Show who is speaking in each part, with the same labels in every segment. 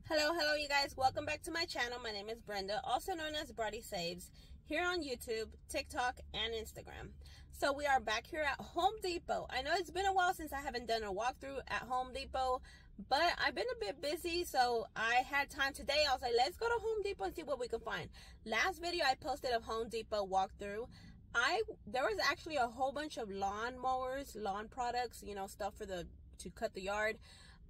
Speaker 1: Hello you guys, welcome back to my channel. My name is Brenda, also known as Brody Saves, here on YouTube, TikTok, and Instagram. So we are back here at Home Depot. I know it's been a while since I haven't done a walkthrough at Home Depot, but I've been a bit busy, so I had time today. I was like, let's go to Home Depot and see what we can find. Last video I posted of Home Depot walkthrough, there was actually a whole bunch of lawn mowers, lawn products, you know, stuff to cut the yard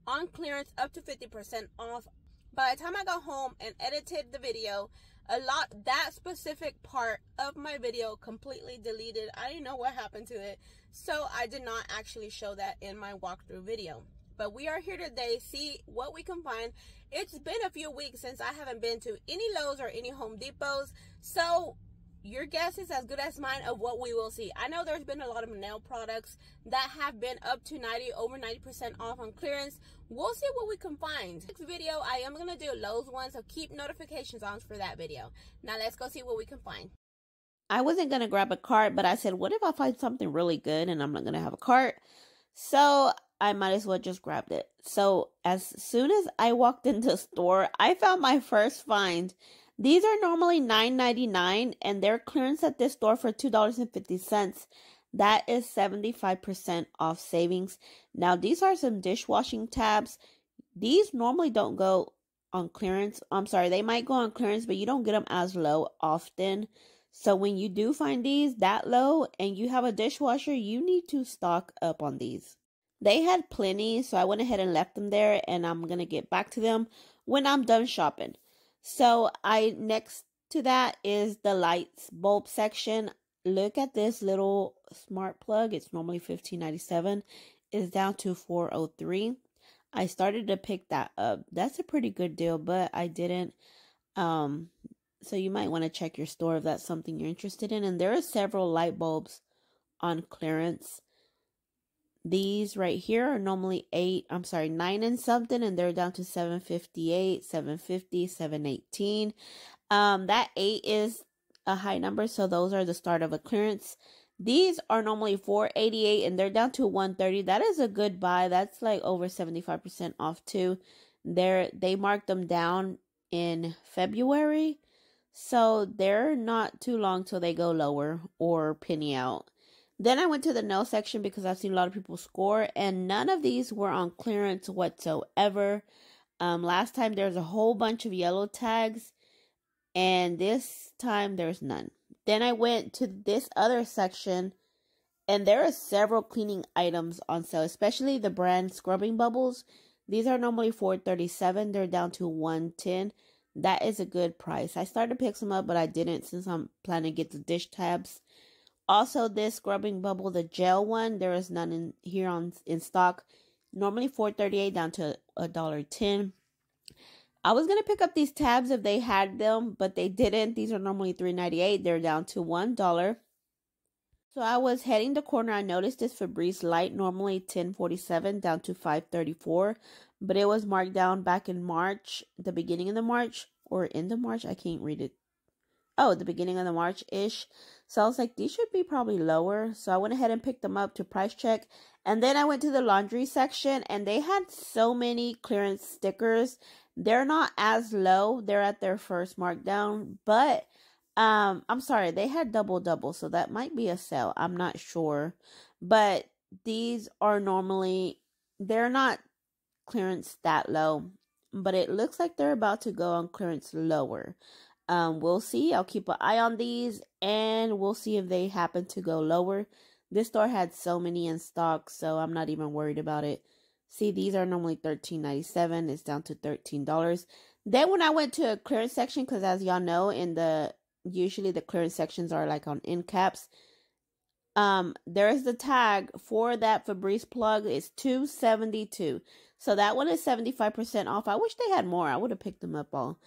Speaker 1: on clearance, up to 50% off. By the time I got home and edited the video, that specific part of my video completely deleted. I didn't know what happened to it, so I did not actually show that in my walkthrough video. But we are here today, see what we can find. It's been a few weeks since I haven't been to any Lowe's or any Home Depots, so your guess is as good as mine of what we will see. I know there's been a lot of nail products that have been up to over 90% off on clearance. We'll see what we can find. Next video, I am going to do a Lowe's one, so keep notifications on for that video. Now let's go see what we can find. I wasn't going to grab a cart, but I said, what if I find something really good and I'm not going to have a cart? So I might as well just grabbed it. So as soon as I walked into the store, I found my first find. These are normally $9.99 and they're clearance at this store for $2.50. That is 75% off savings. Now, these are some dishwashing tabs. These normally don't go on clearance. I'm sorry, they might go on clearance, but you don't get them as low often. So when you do find these that low and you have a dishwasher, you need to stock up on these. They had plenty, so I went ahead and left them there, and I'm going to get back to them when I'm done shopping. So next to that is the lights bulb section. Look at this little smart plug. It's normally $15.97. It's down to $4.03. I started to pick that up. That's a pretty good deal, but I didn't. So you might want to check your store if that's something you're interested in. And there are several light bulbs on clearance. These right here are normally $9 and something, and they're down to $7.58, $7.50, $7.18. That 8 is a high number, so those are the start of a clearance. These are normally $4.88, and they're down to $1.30. That is a good buy. That's like over 75% off too. They marked them down in February, so they're not too long till they go lower or penny out. Then I went to the nail section because I've seen a lot of people score, and none of these were on clearance whatsoever. Last time there was a whole bunch of yellow tags, and this time there's none. Then I went to this other section, and there are several cleaning items on sale, especially the brand scrubbing bubbles. These are normally $4.37. They're down to $1.10. That is a good price. I started to pick some up, but I didn't since I'm planning to get the dish tabs. Also, this scrubbing bubble, the gel one, there is none in stock. Normally $4.38 down to $1.10. I was going to pick up these tabs if they had them, but they didn't. These are normally $3.98. They're down to $1. So I was heading the corner. I noticed this Febreze light, normally $10.47 down to $5.34. But it was marked down back in March, the beginning of the March, or end of March. I can't read it. Oh, the beginning of the March-ish. So I was like, these should be probably lower. So I went ahead and picked them up to price check. And then I went to the laundry section, and they had so many clearance stickers. They're not as low. They're at their first markdown. But, I'm sorry, they had double. So that might be a sale. I'm not sure. But these are they're not clearance that low. But it looks like they're about to go on clearance lower. We'll see. I'll keep an eye on these, and we'll see if they happen to go lower. This store had so many in stock, so I'm not even worried about it. See, these are normally $13.97. It's down to $13. Then when I went to a clearance section, because as y'all know, usually the clearance sections are like on end caps. There's the tag for that Febreze plug. It's $2.72. So that one is 75% off. I wish they had more. I would have picked them up all.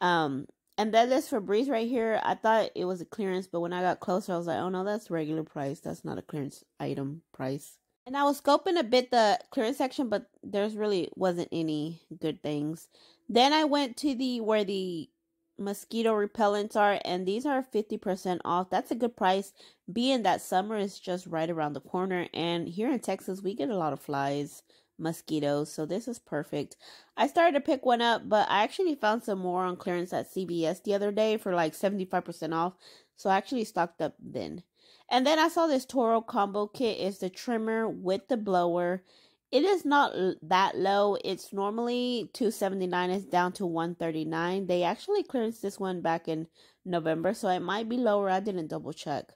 Speaker 1: And then this Febreze right here, I thought it was a clearance, but when I got closer, I was like, oh no, that's regular price. That's not a clearance item price. And I was scoping a bit the clearance section, but there's really wasn't any good things. Then I went to where the mosquito repellents are, and these are 50% off. That's a good price, being that summer is just right around the corner. And here in Texas, we get a lot of flies mosquitoes. So this is perfect. I started to pick one up, but I actually found some more on clearance at CVS the other day for like 75% off. So I actually stocked up then. And then I saw this Toro combo kit. It's the trimmer with the blower. It is not that low. It's normally $279. It's down to $139. They actually clearanced this one back in November, so it might be lower. I didn't double check.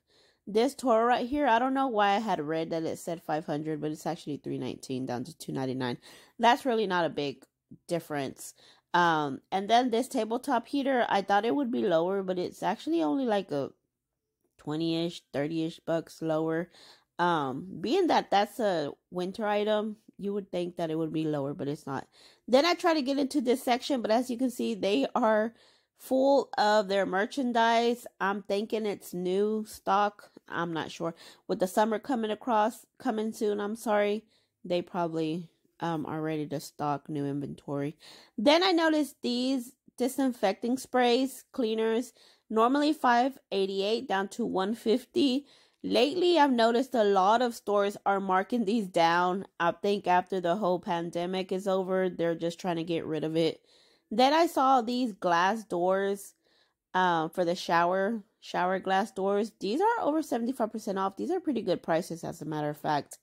Speaker 1: This Toro right here, I don't know why I had read that it said $500, but it's actually $319 down to $299. That's really not a big difference. And then this tabletop heater, I thought it would be lower, but it's actually only like a 20-ish, 30-ish bucks lower. Being that that's a winter item, you would think that it would be lower, but it's not. Then I try to get into this section, but as you can see, they are full of their merchandise. I'm thinking it's new stock. I'm not sure. With the summer coming soon, I'm sorry, they probably are ready to stock new inventory. Then I noticed these disinfecting sprays, cleaners, normally $5.88 down to $1.50. Lately, I've noticed a lot of stores are marking these down. I think after the whole pandemic is over, they're just trying to get rid of it. Then I saw these glass doors for the shower glass doors. These are over 75% off. These are pretty good prices, as a matter of fact.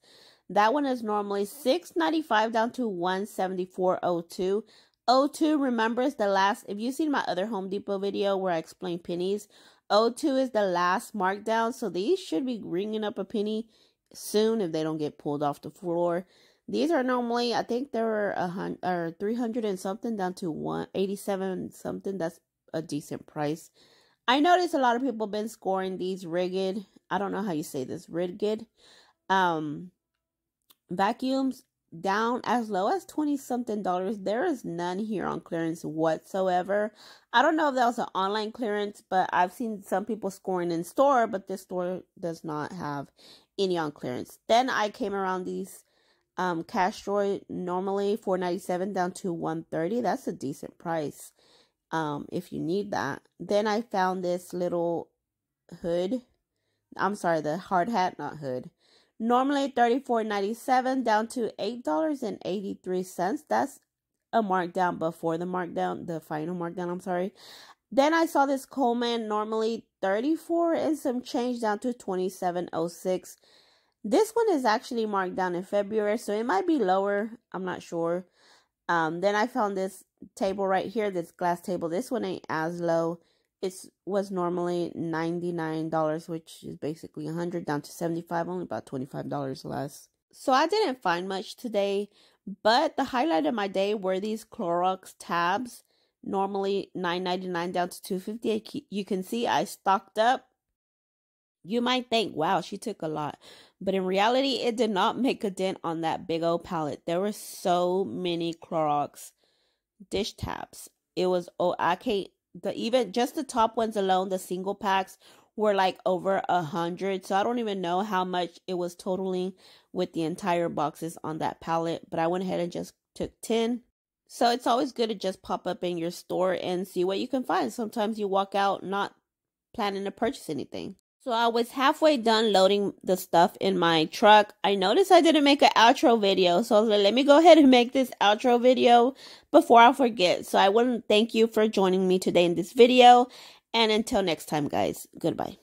Speaker 1: That one is normally $6.95 down to $174.02. $02, remember, is the last. If you've seen my other Home Depot video where I explain pennies, $02 is the last markdown. So these should be ringing up a penny soon if they don't get pulled off the floor. These are normally, I think they were 300 and something down to 187 something. That's a decent price. I noticed a lot of people have been scoring these Rigid. I don't know how you say this. Rigid. Vacuums down as low as $20-something. There is none here on clearance whatsoever. I don't know if that was an online clearance, but I've seen some people scoring in store, but this store does not have any on clearance. Then I came around these cash drawer, normally $4.97 down to $130. That's a decent price if you need that. Then I found this little hood. I'm sorry, the hard hat, not hood. Normally $34.97 down to $8.83. That's a markdown before the markdown, the final markdown, I'm sorry. Then I saw this Coleman, normally $34 and some change down to $27.06. This one is actually marked down in February, so it might be lower. I'm not sure. Then I found this table right here, this glass table. This one ain't as low. It was normally $99, which is basically $100 down to $75, only about $25 less. So I didn't find much today, but the highlight of my day were these Clorox Tabs, normally $9.99 down to $2.50. You can see I stocked up. You might think, wow, she took a lot. But in reality, it did not make a dent on that big old pallet. There were so many Clorox dish tabs. It was, even just the top ones alone, the single packs were like over 100. So I don't even know how much it was totaling with the entire boxes on that pallet. But I went ahead and just took 10. So it's always good to just pop up in your store and see what you can find. Sometimes you walk out not planning to purchase anything. So I was halfway done loading the stuff in my truck. I noticed I didn't make an outro video. So I was like, let me go ahead and make this outro video before I forget. So I want to thank you for joining me today in this video. And until next time, guys, goodbye.